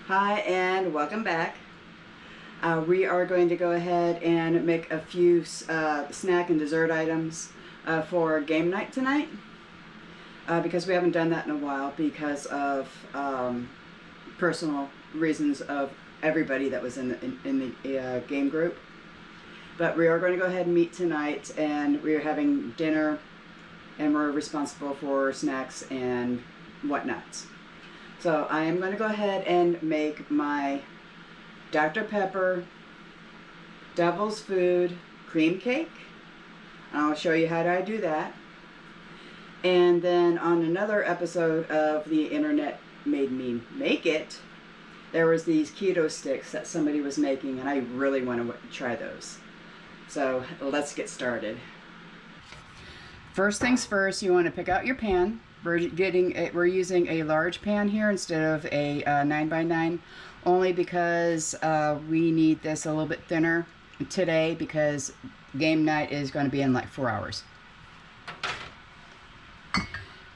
Hi and welcome back. We are going to go ahead and make a few snack and dessert items for game night tonight because we haven't done that in a while because of personal reasons of everybody that was in the game group. But we are going to go ahead and meet tonight, and we are having dinner, and we're responsible for snacks and whatnots. So I am going to go ahead and make my Dr. Pepper Devil's Food cream cake. I'll show you how I do that. And then on another episode of The Internet Made Me Make It, there was these keto sticks that somebody was making, and I really want to try those. So let's get started. First things first, you want to pick out your pan. We're using a large pan here instead of a 9x9, only because we need this a little bit thinner today because game night is going to be in like 4 hours.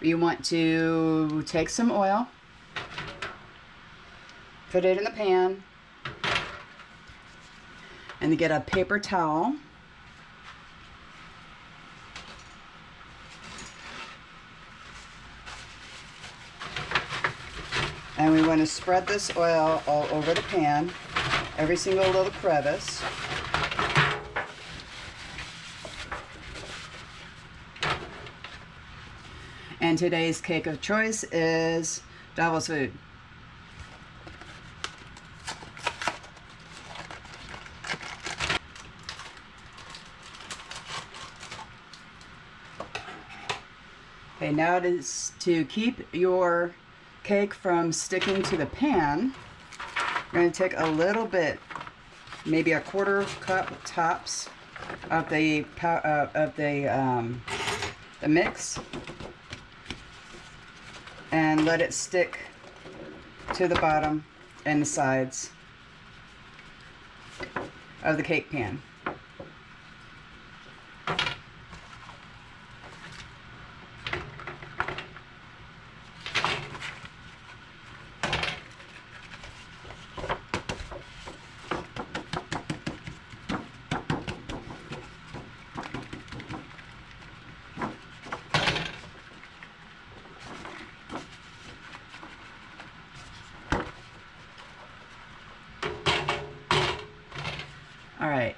You want to take some oil, put it in the pan, and get a paper towel. And we want to spread this oil all over the pan, every single little crevice. And today's cake of choice is Devil's Food. Okay, now it is to keep your cake from sticking to the pan. We're going to take a little bit, maybe a quarter cup tops of the mix, and let it stick to the bottom and the sides of the cake pan. Alright,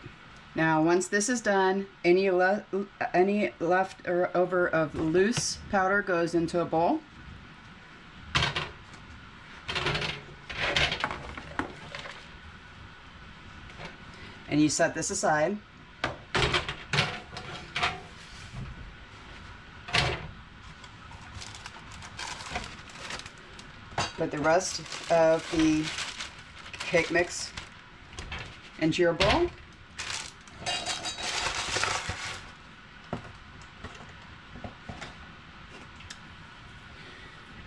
now once this is done, any left or over of loose powder goes into a bowl. And you set this aside. Put the rest of the cake mix into your bowl.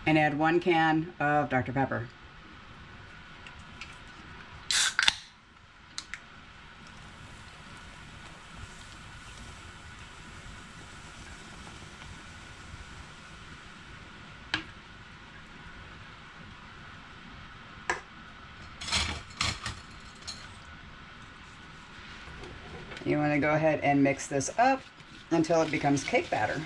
And add 1 can of Dr. Pepper. You want to go ahead and mix this up until it becomes cake batter.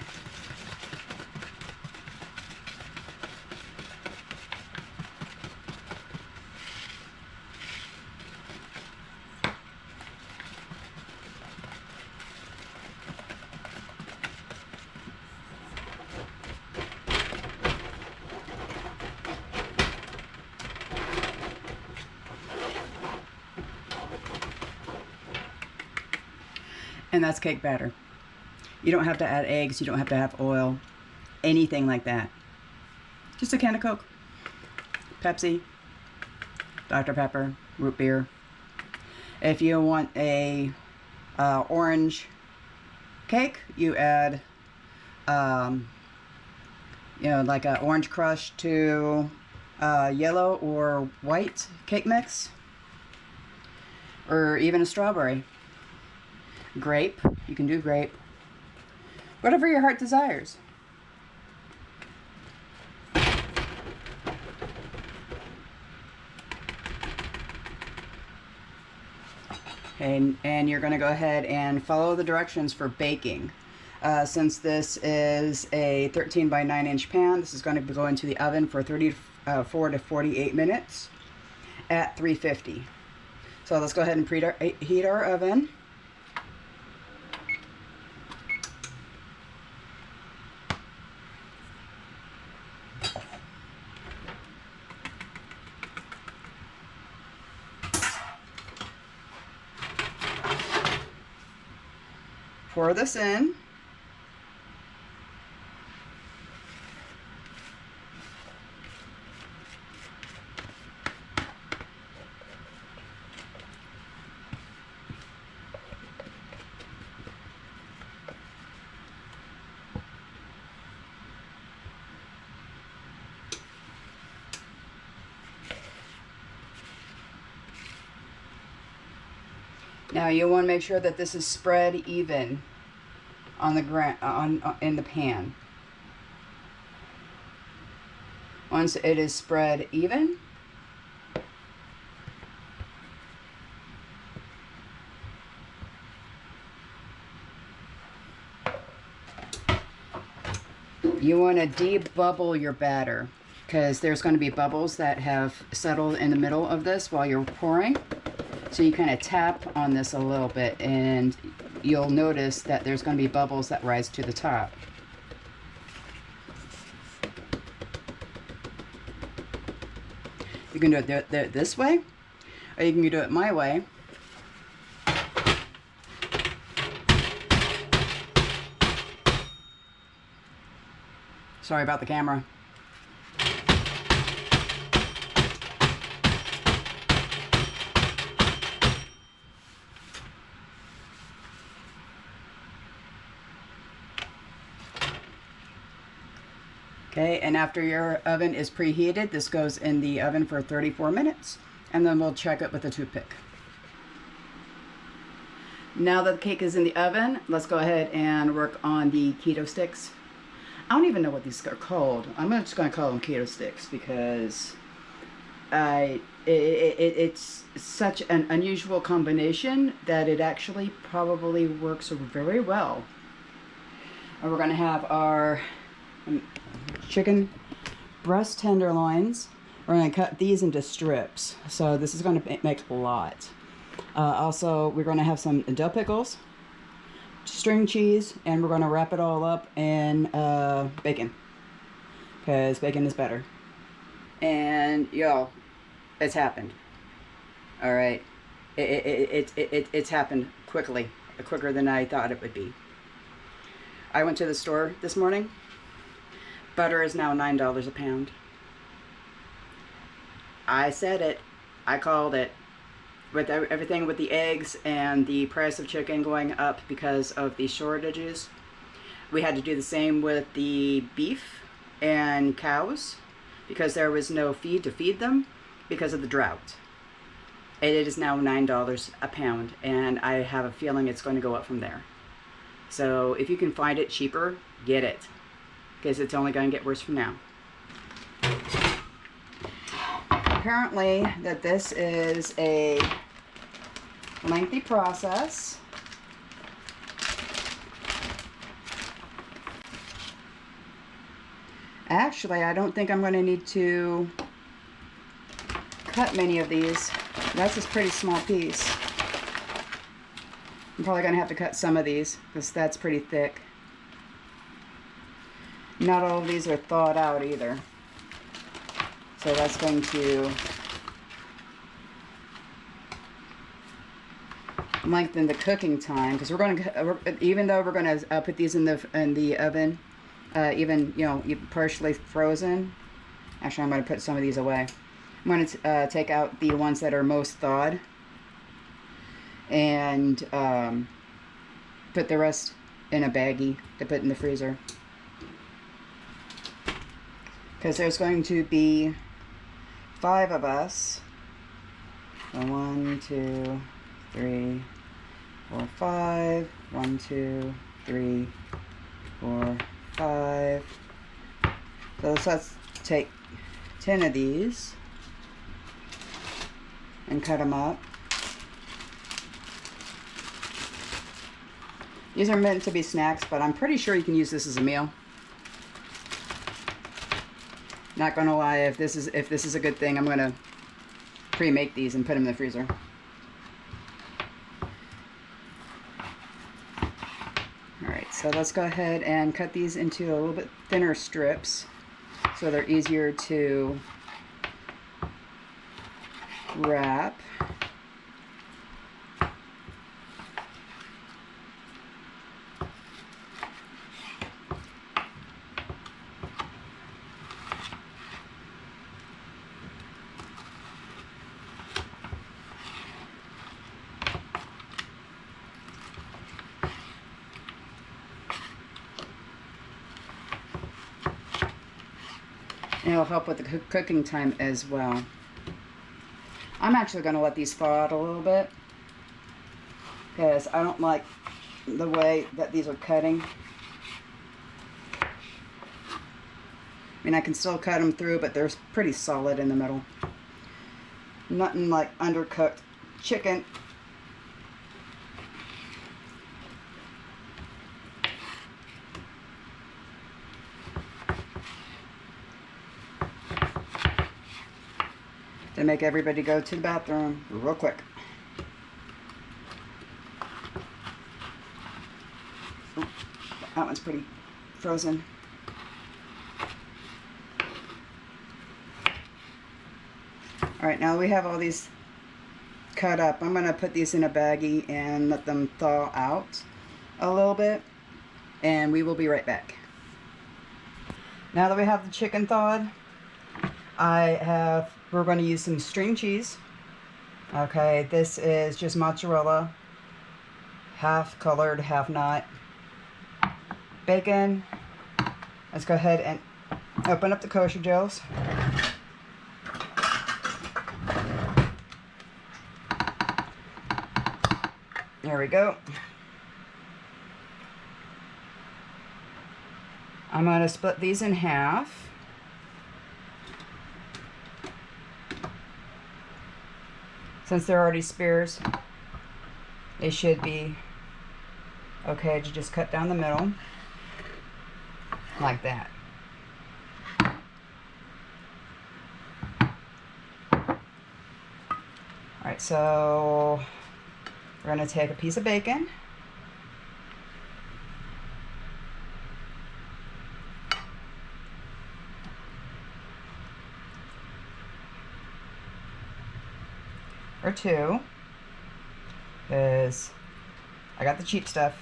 And that's cake batter. You don't have to add eggs, you don't have to have oil, anything like that. Just a can of Coke, Pepsi, Dr. Pepper, root beer. If you want a orange cake, you add like an orange crush to yellow or white cake mix, or even a strawberry. Grape, you can do grape. Whatever your heart desires. And you're going to go ahead and follow the directions for baking. Since this is a 13 by 9 inch pan, this is going to go into the oven for 34 to 48 minutes at 350. So let's go ahead and preheat our oven. Pour this in. Now you want to make sure that this is spread even on the in the pan. Once it is spread even, you want to debubble your batter, because there's going to be bubbles that have settled in the middle of this while you're pouring. So you kind of tap on this a little bit and you'll notice that there's going to be bubbles that rise to the top. You can do it this way, or you can do it my way. Sorry about the camera. Okay, and after your oven is preheated, this goes in the oven for 34 minutes, and then we'll check it with a toothpick. Now that the cake is in the oven, let's go ahead and work on the keto sticks. I don't even know what these are called. I'm just going to call them keto sticks because it's such an unusual combination that it actually probably works very well. And we're going to have our chicken breast tenderloins. We're going to cut these into strips, so this is going to make a lot. Also, we're going to have some dill pickles, string cheese, and we're going to wrap it all up in bacon, because bacon is better. And y'all, it's happened. All right, it's happened quickly, quicker than I thought it would be. I went to the store this morning. Butter is now $9 a pound. I said it. I called it. With everything with the eggs and the price of chicken going up because of the shortages, we had to do the same with the beef and cows because there was no feed to feed them because of the drought. It is now $9 a pound, and I have a feeling it's going to go up from there. So if you can find it cheaper, get it, because it's only going to get worse from now. Apparently that this is a lengthy process. Actually, I don't think I'm going to need to cut many of these. That's a pretty small piece. I'm probably going to have to cut some of these because that's pretty thick. Not all of these are thawed out either. So that's going to lengthen the cooking time, because we're going to, even though we're going to put these in the oven, even partially frozen. Actually, I'm going to put some of these away. I'm going to take out the ones that are most thawed and put the rest in a baggie to put in the freezer, because there's going to be 5 of us. So 1, 2, 3, 4, 5. 1, 2, 3, 4, 5. So let's take 10 of these and cut them up. These are meant to be snacks, but I'm pretty sure you can use this as a meal. Not gonna lie, if this is a good thing, I'm gonna pre-make these and put them in the freezer. Alright, so let's go ahead and cut these into a little bit thinner strips so they're easier to wrap. And it'll help with the cooking time as well. I'm actually going to let these thaw out a little bit because I don't like the way that these are cutting. I mean, I can still cut them through, but they're pretty solid in the middle. Nothing like undercooked chicken. To make everybody go to the bathroom real quick. Ooh, that one's pretty frozen. Alright, now we have all these cut up. I'm going to put these in a baggie and let them thaw out a little bit. And we will be right back. Now that we have the chicken thawed, we're going to use some string cheese. Okay, this is just mozzarella, half colored, half not. Bacon. Let's go ahead and open up the kosher gels. There we go. I'm going to split these in half. Since they're already spears, they should be okay to just cut down the middle like that. Alright, so we're going to take a piece of bacon. Or two, because I got the cheap stuff.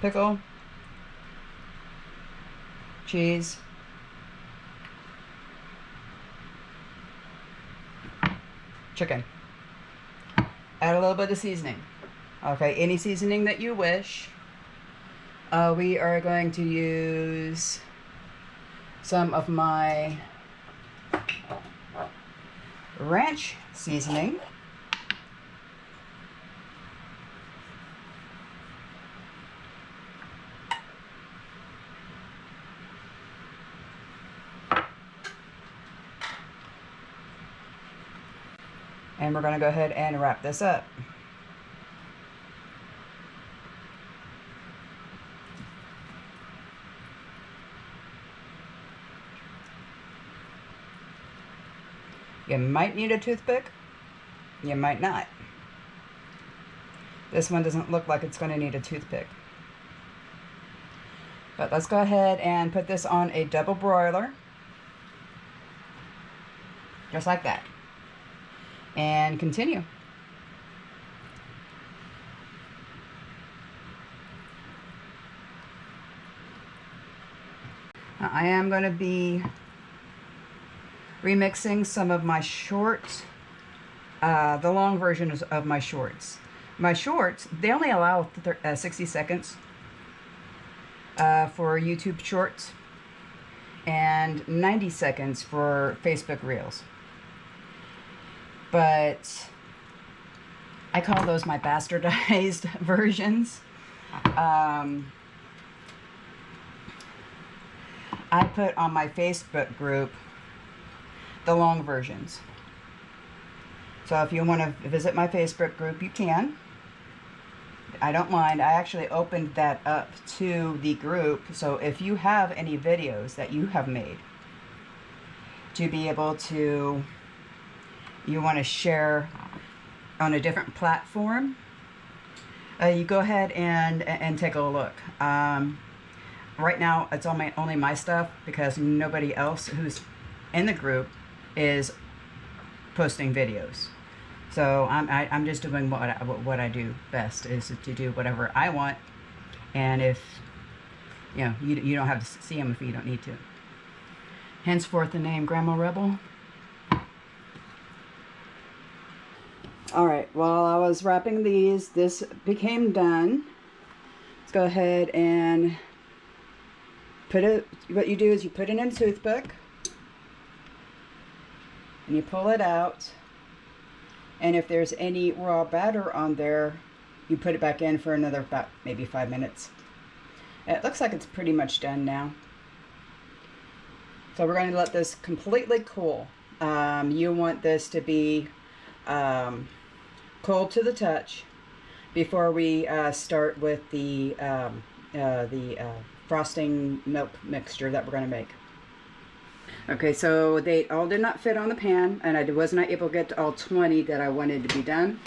Pickle, cheese, chicken. Add a little bit of seasoning. Okay, any seasoning that you wish. We are going to use some of my ranch seasoning. And we're going to go ahead and wrap this up. You might need a toothpick. You might not. This one doesn't look like it's going to need a toothpick. But let's go ahead and put this on a double broiler. Just like that. And continue. Now, I am going to be remixing some of my shorts, the long versions of my shorts. My shorts, they only allow 60 seconds for YouTube shorts and 90 seconds for Facebook Reels. But I call those my bastardized versions. I put on my Facebook group the long versions. So if you want to visit my Facebook group, you can. I don't mind. I actually opened that up to the group, so if you have any videos that you have made to be able to, you want to share on a different platform, you go ahead and take a look. Right now, it's only my stuff because nobody else who's in the group is posting videos. So I'm just doing what I do best, is to do whatever I want, and if you don't have to see them if you don't need to. Henceforth, the name Grandma Rebel. All right, while I was wrapping these, this became done. Let's go ahead and put it. What you do is you put it in a toothpick and you pull it out. And if there's any raw batter on there, you put it back in for another about maybe 5 minutes. It looks like it's pretty much done now. So we're going to let this completely cool. You want this to be cold to the touch before we start with the frosting milk mixture that we're going to make. Okay, so they all did not fit on the pan, and I was not able to get to all 20 that I wanted to be done.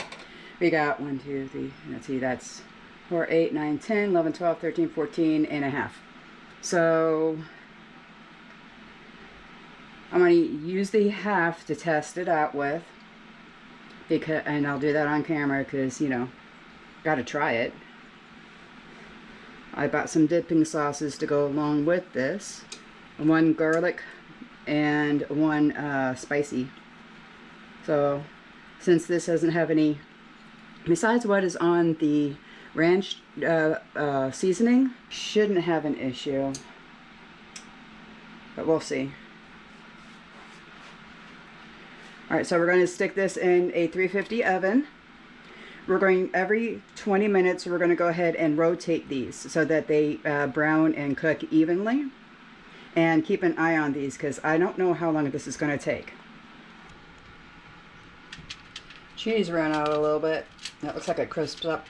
We got 1, 2, 3, let's see, that's 4, 8, 9, 10, 11, 12, 13, 14 and a half. So I'm going to use the half to test it out with, and I'll do that on camera because, you know, got to try it. I bought some dipping sauces to go along with this. One garlic and one spicy. So since this doesn't have any, besides what is on the ranch seasoning, shouldn't have an issue, but we'll see. Alright, so we're going to stick this in a 350 oven. We're going, every 20 minutes, we're going to go ahead and rotate these so that they brown and cook evenly. And keep an eye on these because I don't know how long this is going to take. Cheese ran out a little bit. That looks like it crisps up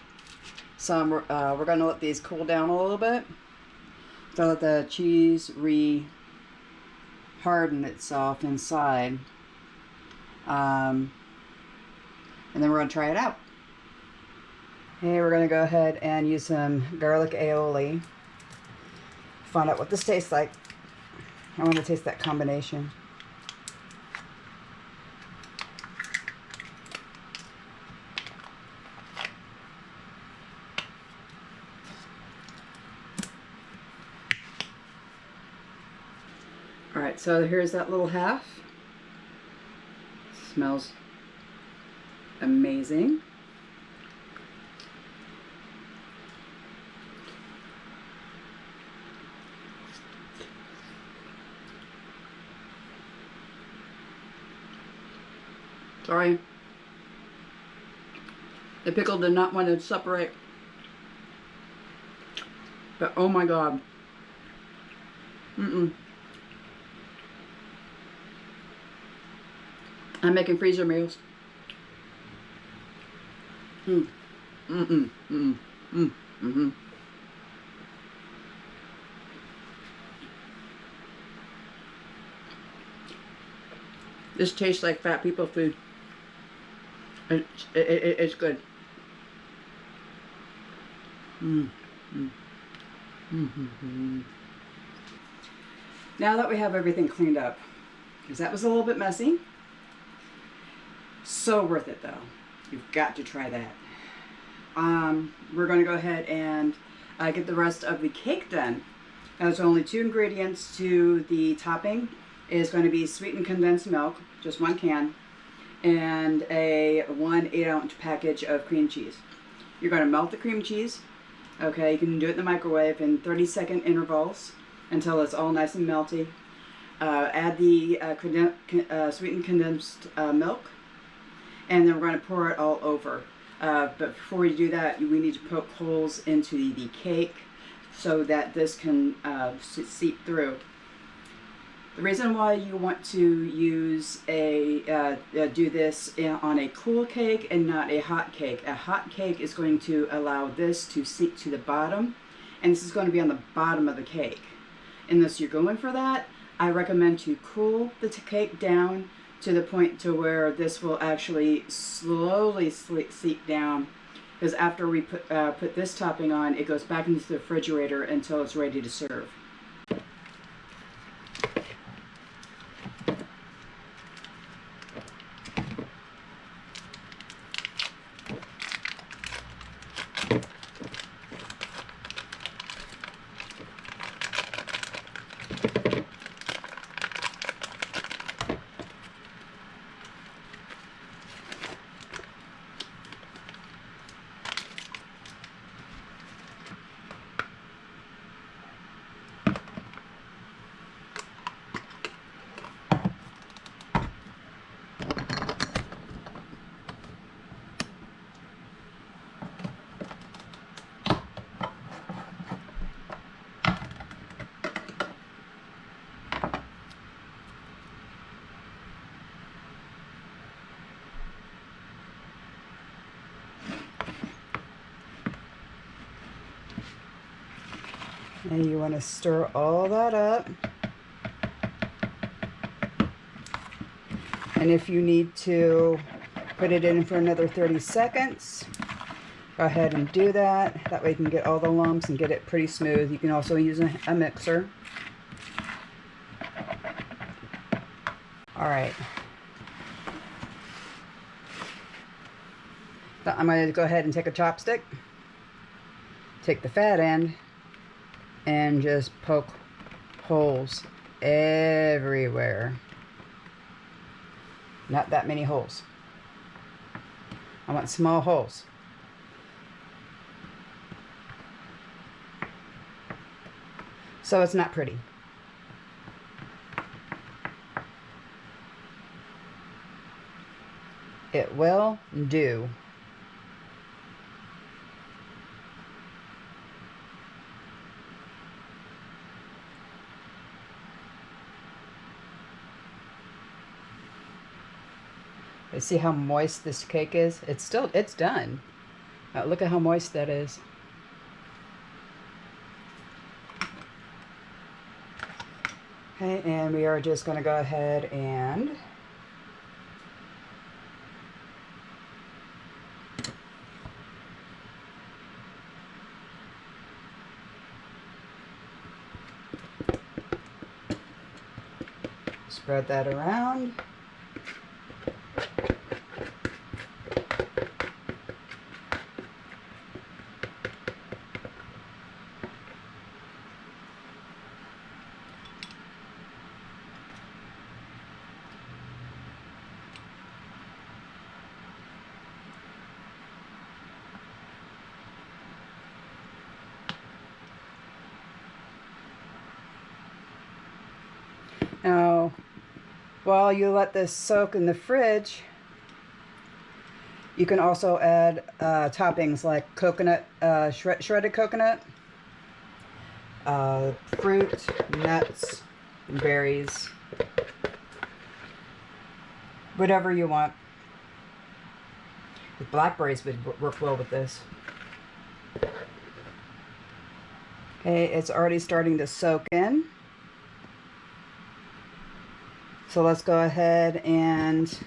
some. We're going to let these cool down a little bit. So let the cheese harden itself inside. And then we're going to try it out. Okay, we're going to go ahead and use some garlic aioli. Find out what this tastes like. I want to taste that combination. Alright, so here's that little half. Smells amazing. Sorry, the pickle did not want to separate, but oh my god. I'm making freezer meals. This tastes like fat people food. It's good. Now that we have everything cleaned up, because that was a little bit messy, so worth it though. You've got to try that. We're going to go ahead and get the rest of the cake done. There's only 2 ingredients to the topping. It is going to be sweetened condensed milk, just 1 can, and a 1 8-ounce package of cream cheese. You're going to melt the cream cheese. Okay, you can do it in the microwave in 30-second intervals until it's all nice and melty. Add the sweetened condensed milk, and then we're going to pour it all over. But before we do that, we need to poke holes into the cake so that this can seep through. The reason why you want to use do this on a cool cake and not a hot cake. A hot cake is going to allow this to sink to the bottom, and this is going to be on the bottom of the cake. Unless you're going for that, I recommend to cool the cake down to the point to where this will actually slowly seep down. Because after we put this topping on, it goes back into the refrigerator until it's ready to serve. And you want to stir all that up. And if you need to put it in for another 30 seconds, go ahead and do that. That way you can get all the lumps and get it pretty smooth. You can also use a mixer. All right. I'm going to go ahead and take a chopstick, take the fat end, and just poke holes everywhere. Not that many holes. I want small holes. So it's not pretty. It will do. See how moist this cake is? It's done. Look at how moist that is. Okay, and we are just going to go ahead and spread that around. Now, while you let this soak in the fridge, you can also add toppings like coconut, shredded coconut, fruit, nuts, berries, whatever you want. The blackberries would work well with this. Okay, it's already starting to soak in. So let's go ahead and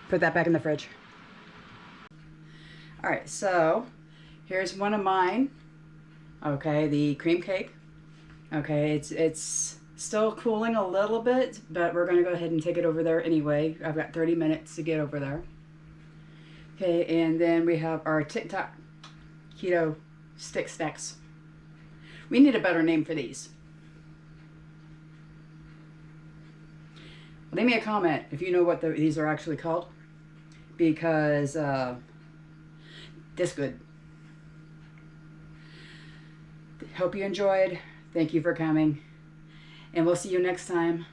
put that back in the fridge. All right, so here's one of mine. Okay, the cream cake. Okay, it's still cooling a little bit, but we're gonna go ahead and take it over there anyway. I've got 30 minutes to get over there. Okay, and then we have our TikTok Keto Stick Stacks. We need a better name for these. Leave me a comment if you know what these are actually called, because this good. Hope you enjoyed. Thank you for coming, and we'll see you next time.